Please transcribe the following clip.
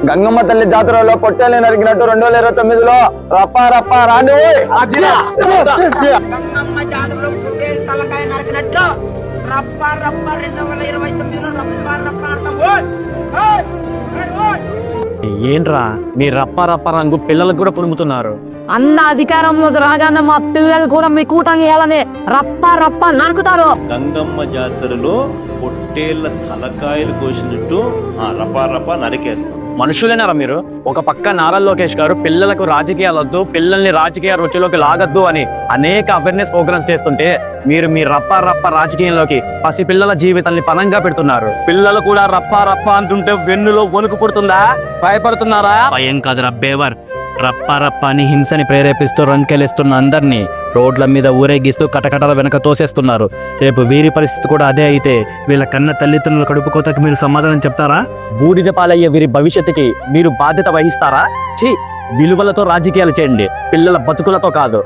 గంగమ్మ తల్లి జాతరలో పొట్టేలు నరికినట్టు 2029లో రప్ప రప్ప రాండి. గంగమ్మ జాతరలో పొట్టేలు తలకాయ నరికినట్టు రప్ప రప్ప 2029లో రప్ప రప్ప అంటాం. ఏంట్రా మీ రప్ప రప్ప రంగు పిల్లలకు కూడా పులుముతున్నారు. అన్న అధికారంలో రాగానే మా పిల్లలు కూడా మీ కూటమి వేయాలని రప్ప రప్ప నరుకుతారు. గంగమ్మ జాతరలో పొట్టేళ్ల తలకాయలు కోసినట్టు రపా రపా నరికేస్తాం. మనుషులేనారా మీరు? ఒక పక్క నారా లోకేష్ గారు పిల్లలకు రాజకీయాలు వద్దు, పిల్లల్ని రాజకీయ రుచిలోకి లాగద్దు అని అనేక అవేర్నెస్ ప్రోగ్రామ్స్ చేస్తుంటే మీరు మీ రప్ప రప్ప రాజకీయంలోకి పసి పిల్లల జీవితాన్ని పనంగా పెడుతున్నారు. పిల్లలు కూడా రప్ప రప్ప అంటుంటే వెన్నులో వణుకు పుడుతుందా? భయపడుతున్నారా? భయం కాదురా బేవర్. రప్ప రప్ప అని హింసని ప్రేరేపిస్తూ రంకెలేస్తున్న అందరినీ రోడ్ల మీద ఊరేగిస్తూ కటకటాల వెనక తోసేస్తున్నారు. రేపు వీరి పరిస్థితి కూడా అదే అయితే వీళ్ళ కన్న తల్లిదండ్రుల కడుపు కోతకి మీరు సమాధానం చెప్తారా? బూడిద పాలయ్యే వీరి భవిష్యత్తుకి మీరు బాధ్యత వహిస్తారా? విలువలతో రాజకీయాలు చేయండి, పిల్లల బతుకులతో కాదు.